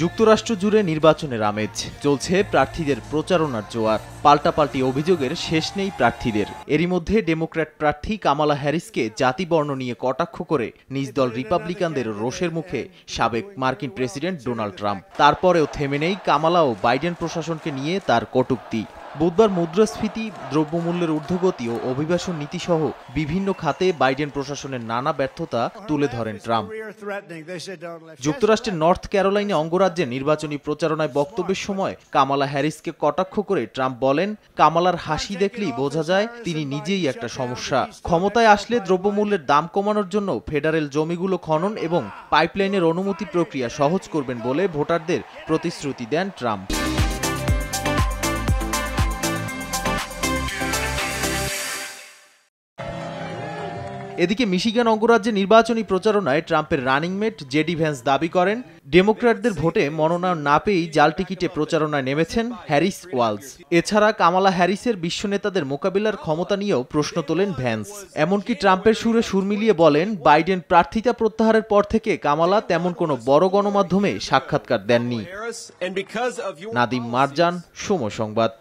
যুক্তরাষ্ট্র জুড়ে নির্বাচনের আমেজ চলছে, প্রার্থীদের প্রচারণার জোয়ার। পাল্টাপাল্টি অভিযোগের শেষ নেই প্রার্থীদের। এরই মধ্যে ডেমোক্র্যাট প্রার্থী কামালা হ্যারিসকে জাতিবর্ণ নিয়ে কটাক্ষ করে নিজ দল রিপাবলিকানদের রোষের মুখে সাবেক মার্কিন প্রেসিডেন্ট ডোনাল্ড ট্রাম্প। তারপরেও থেমে নেই কামালা ও বাইডেন প্রশাসনকে নিয়ে তার কটূক্তি। বুধবার মুদ্রাস্ফীতি, দ্রব্যমূল্যের ঊর্ধ্বগতি ও অভিবাসন নীতিসহ বিভিন্ন খাতে বাইডেন প্রশাসনের নানা ব্যর্থতা তুলে ধরেন ট্রাম্প। যুক্তরাষ্ট্রের নর্থ ক্যারোলাইনা অঙ্গরাজ্যে নির্বাচনী প্রচারণায় বক্তব্যের সময় কামালা হ্যারিসকে কটাক্ষ করে ট্রাম্প বলেন, কামালার হাসি দেখলেই বোঝা যায় তিনি নিজেই একটা সমস্যা। ক্ষমতায় আসলে দ্রব্যমূল্যের দাম কমানোর জন্য ফেডারেল জমিগুলো খনন এবং পাইপলাইনের অনুমতি প্রক্রিয়া সহজ করবেন বলে ভোটারদের প্রতিশ্রুতি দেন ট্রাম্প। এদিকে মিশিগান অঙ্গরাজ্যে নির্বাচনী প্রচারণায় ট্রাম্পের রানিং মেট জেডি ভ্যান্স দাবি করেন, ডেমোক্র্যাটদের ভোটে মনোনয়ন না পেয়েই জাল টিকিটে প্রচারণায় নেমেছেন হ্যারিস ওয়ালস। এছাড়া কামালা হ্যারিসের বিশ্ব নেতাদের মোকাবিলার ক্ষমতা নিয়েও প্রশ্ন তোলেন ভ্যান্স। এমনকি ট্রাম্পের সুরে সুর মিলিয়ে বলেন, বাইডেন প্রার্থিতা প্রত্যাহারের পর থেকে কামালা তেমন কোনো বড় গণমাধ্যমে সাক্ষাৎকার দেননি। নাদিম মারজান, সময় সংবাদ।